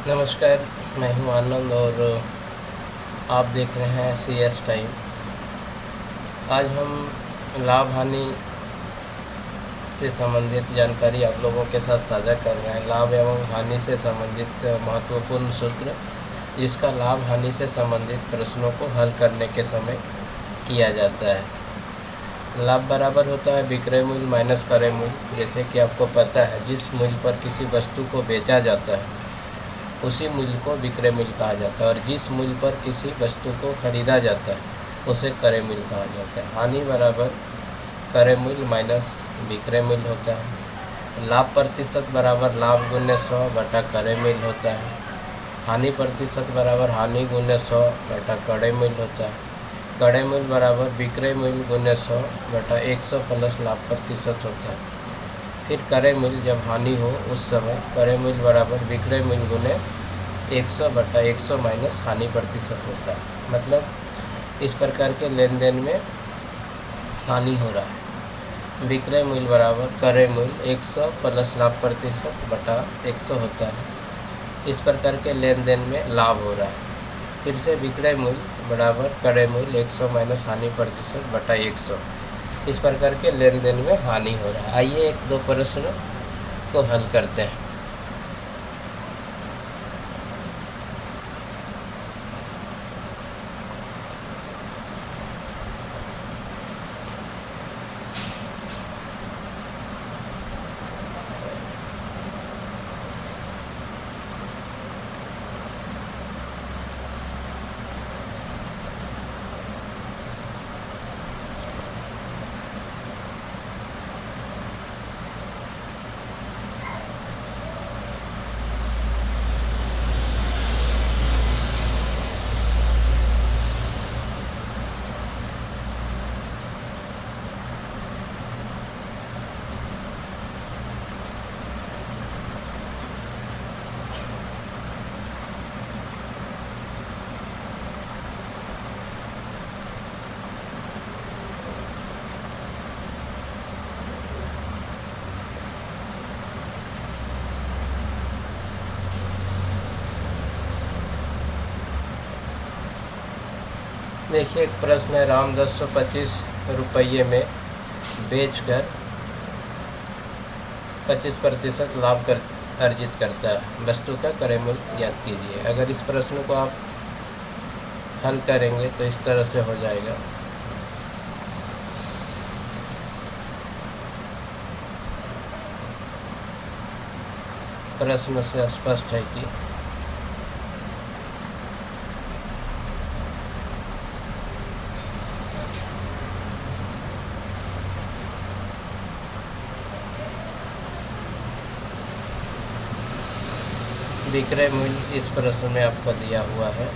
नमस्कार, मैं हूँ आनंद और आप देख रहे हैं CS टाइम। आज हम लाभ हानि से संबंधित जानकारी आप लोगों के साथ साझा कर रहे हैं। लाभ एवं हानि से संबंधित महत्वपूर्ण सूत्र, जिसका लाभ हानि से संबंधित प्रश्नों को हल करने के समय किया जाता है। लाभ बराबर होता है विक्रय मूल्य माइनस क्रय मूल्य। जैसे कि आपको पता है, जिस मूल्य पर किसी वस्तु को बेचा जाता है उसी मूल्य को विक्रय मूल्य कहा जाता है, और जिस मूल्य पर किसी वस्तु को खरीदा जाता है उसे क्रय मूल्य कहा जाता है। हानि बराबर क्रय मूल्य माइनस विक्रय मूल्य होता है। लाभ प्रतिशत बराबर लाभ गुण्य 100 बटा क्रय मूल्य होता है। हानि प्रतिशत बराबर हानि गुण्य 100 बटा क्रय मूल्य होता है। क्रय मूल्य बराबर विक्रय मूल्य गुण्य 100 बटा 100 प्लस लाभ प्रतिशत होता है। फिर क्रय मूल्य जब हानि हो उस समय क्रय मूल्य बराबर विक्रय मूल्य गुने 100 बटा 100 माइनस हानि प्रतिशत होता है। मतलब इस प्रकार के लेन देन में हानि हो रहा है। विक्रय मूल्य बराबर क्रय मूल्य 100 प्लस लाभ प्रतिशत बटा 100 होता है। इस प्रकार के लेन देन में लाभ हो रहा है। फिर से विक्रय मूल्य बराबर क्रय मूल्य 100 माइनस हानि प्रतिशत बटा 100। इस प्रकार के लेन देन में हानि हो रहा है। आइए एक दो प्रश्न को हल करते हैं। देखिए, एक प्रश्न है, राम 1025 रुपये में बेचकर 25% लाभ अर्जित करता है। वस्तु का क्रय मूल्य ज्ञात कीजिए। अगर इस प्रश्न को आप हल करेंगे तो इस तरह से हो जाएगा। प्रश्न से स्पष्ट है कि विक्रय मूल्य इस प्रश्न में आपको दिया हुआ है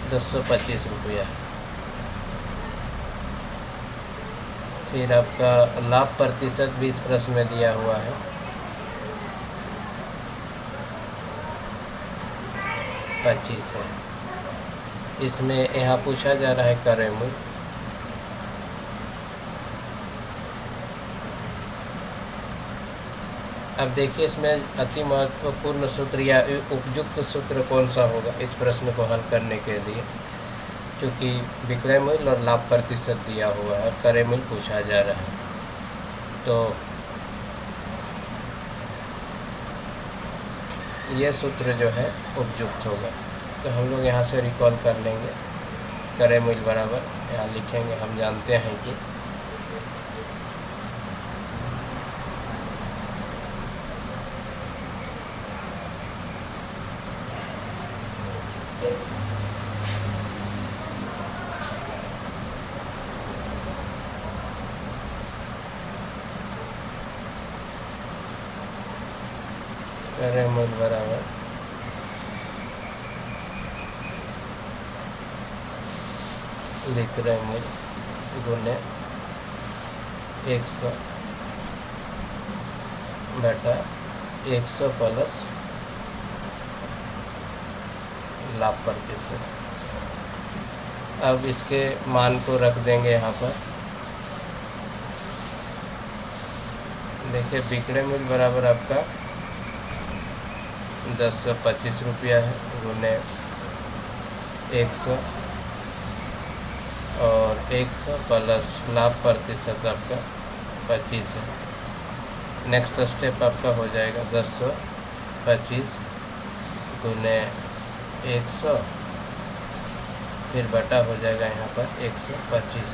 1025 रुपया। फिर आपका लाभ प्रतिशत भी इस प्रश्न में दिया हुआ है 25 है। इसमें यहाँ पूछा जा रहा है क्रय मूल्य। अब देखिए, इसमें अति महत्वपूर्ण सूत्र या उपयुक्त सूत्र कौन सा होगा इस प्रश्न को हल करने के लिए, क्योंकि विक्रय मूल्य और लाभ प्रतिशत दिया हुआ है, क्रय मूल्य पूछा जा रहा है। तो ये सूत्र जो है उपयुक्त होगा। तो हम लोग यहाँ से रिकॉल कर लेंगे। क्रय मूल्य बराबर यहाँ लिखेंगे, हम जानते हैं कि क्रय मूल्य बराबर विक्रय मूल्य गुने 100 बटा 100 प्लस लाभ प्रतिशत। अब इसके मान को रख देंगे यहाँ पर। देखिए विक्रय मूल्य बराबर आपका 1025 रुपया है गुने 100 और 100 प्लस लाभ प्रतिशत आपका 25 है। नेक्स्ट स्टेप आपका हो जाएगा 1025 गुने 100 फिर बटा हो जाएगा यहाँ पर 125।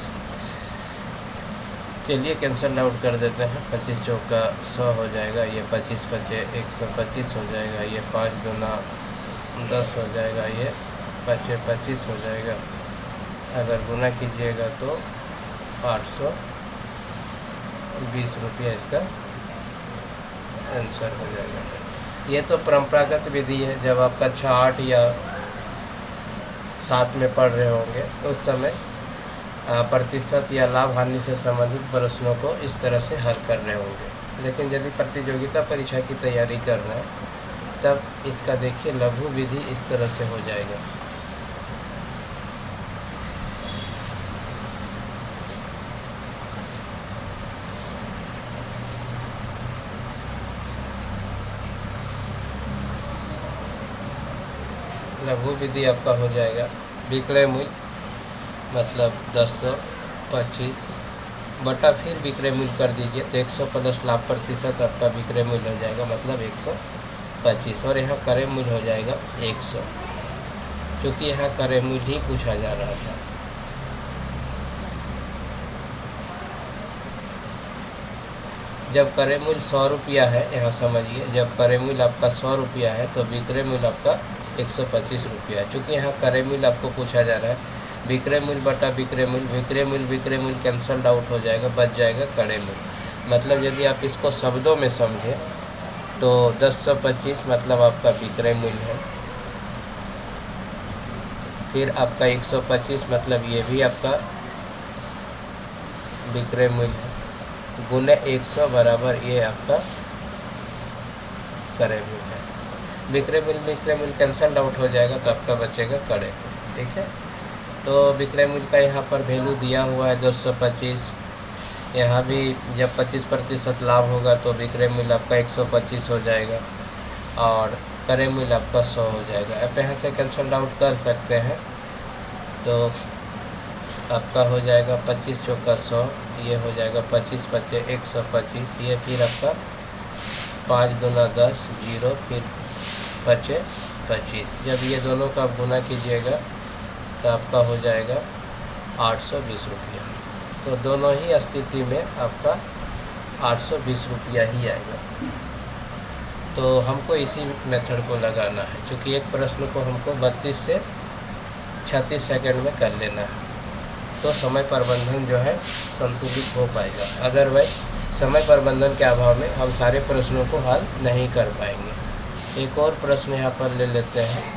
चलिए कैंसल आउट कर देते हैं। 25 चौका 100 हो जाएगा, ये 25 पचे 125 हो जाएगा, ये 5 दूना 10 हो जाएगा, ये 5 25 हो जाएगा। अगर गुना कीजिएगा तो 820 रुपया इसका आंसर हो जाएगा। ये तो परंपरागत विधि है। जब आप कक्षा 8 या 7 में पढ़ रहे होंगे उस समय प्रतिशत या लाभ हानि से संबंधित प्रश्नों को इस तरह से हल कर रहे होंगे। लेकिन यदि प्रतियोगिता परीक्षा की तैयारी करना है तब इसका देखिए लघु विधि इस तरह से हो जाएगा। लघु विधि आपका हो जाएगा विक्रय मूल्य मतलब 1025 बटा फिर विक्रय मूल्य कर दीजिए तो 100 प्लस लाभ प्रतिशत आपका विक्रय मूल्य हो जाएगा मतलब 125 और यहाँ क्रय मूल्य हो जाएगा 100, क्योंकि यहाँ क्रय मूल्य ही पूछा जा रहा था। जब क्रय मूल्य 100 रुपया है, यहाँ समझिए, जब क्रय मूल्य आपका 100 रुपया है तो विक्रय मूल्य आपका 125 रुपया है। चूँकि यहाँ क्रय मूल्य आपको पूछा जा रहा है, विक्रय मूल्य बटा विक्रय मूल्य कैंसल आउट हो जाएगा, बच जाएगा क्रय मूल्य। मतलब यदि आप इसको शब्दों में समझें तो 1025 मतलब आपका विक्रय मूल्य है, फिर आपका 125 मतलब ये भी आपका विक्रय मूल्य है, गुने 100 बराबर ये आपका क्रय मूल्य है। विक्रय मूल्य कैंसल आउट हो जाएगा तो आपका बचेगा क्रय मूल्य। ठीक है, तो विक्रय मूल्य का यहाँ पर वैल्यू दिया हुआ है 225। यहाँ भी जब 25% लाभ होगा तो विक्रय मूल्य आपका 125 हो जाएगा और क्रय मूल्य आपका 100 हो जाएगा। आप यहाँ से कैंसल आउट कर सकते हैं तो आपका हो जाएगा 25 चौका 100, ये हो जाएगा 25 पचे 125, ये फिर आपका 5 दूना 10 0 फिर पचे 25। जब ये दोनों का गुना कीजिएगा तो आपका हो जाएगा 820 रुपया। तो दोनों ही स्थिति में आपका 820 रुपया ही आएगा। तो हमको इसी मेथड को लगाना है, क्योंकि एक प्रश्न को हमको 32 से 36 सेकंड में कर लेना है, तो समय प्रबंधन जो है संतुलित हो पाएगा। अदरवाइज समय प्रबंधन के अभाव में हम सारे प्रश्नों को हल नहीं कर पाएंगे। एक और प्रश्न यहाँ पर ले लेते हैं।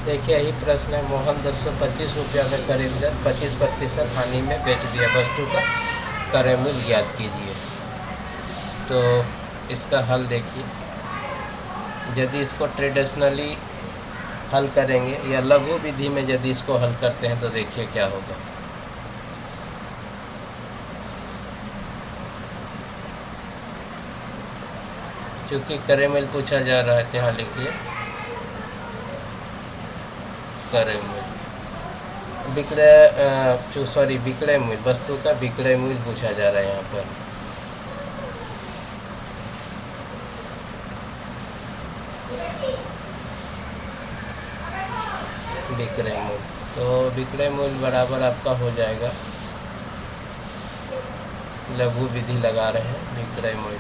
देखिए यही प्रश्न है। मोहन 1025 रुपया में खरीदकर 25% हानि में बेच दिया, वस्तु का क्रय मूल्य ज्ञात कीजिए। तो इसका हल देखिए, यदि इसको ट्रेडिशनली हल करेंगे या लघु विधि में यदि इसको हल करते हैं तो देखिए क्या होगा। क्योंकि क्रय मूल्य पूछा जा रहा है, यहाँ लिखिए करे मूल्य। विक्रय मूल्य, वस्तु का विक्रय मूल्य पूछा जा रहा है यहाँ पर। विक्रय मूल्य, तो विक्रय मूल्य बराबर आपका हो जाएगा, लघु विधि लगा रहे हैं, विक्रय मूल्य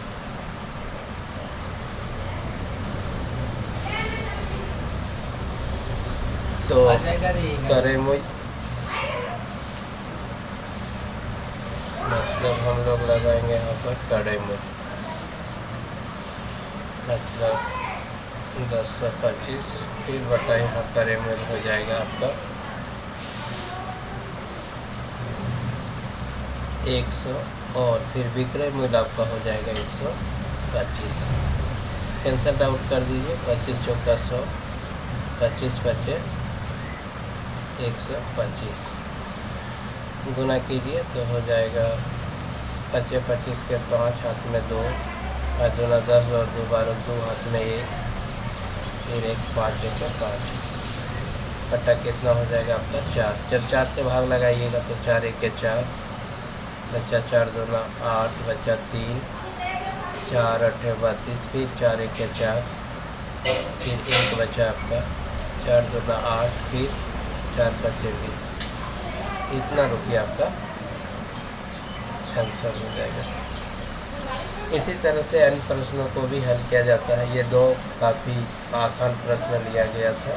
तो क्रय मूल्य मतलब हम लोग लगाएंगे यहाँ पर क्रय मूल्य, मतलब 10/25 फिर बटा यहाँ क्रय मूल्य हो जाएगा आपका 100 और फिर विक्रय मूल्य आपका हो जाएगा 125। कैंसल आउट कर दीजिए, 25 चौका 100, 25 बचे 125, गुना कीजिए तो हो जाएगा 25 के 5 हाथ में 2, 5 दूना 10 और 2 12, 2 हाथ में 1, फिर 1 5 के 5, बटा कितना हो जाएगा आपका 4। जब 4 से भाग लगाइएगा तो 4 1 के 4, बच्चा 4 दूना 8, बच्चा 3, 4 8 32, फिर 4 1 के 4, फिर 1 बचा आपका 4 दूना 8, फिर 4 5 20, इतना रुपया आपका आंसर हो जाएगा। इसी तरह से अन्य प्रश्नों को भी हल किया जाता है। ये 2 काफ़ी आसान प्रश्न लिया गया था।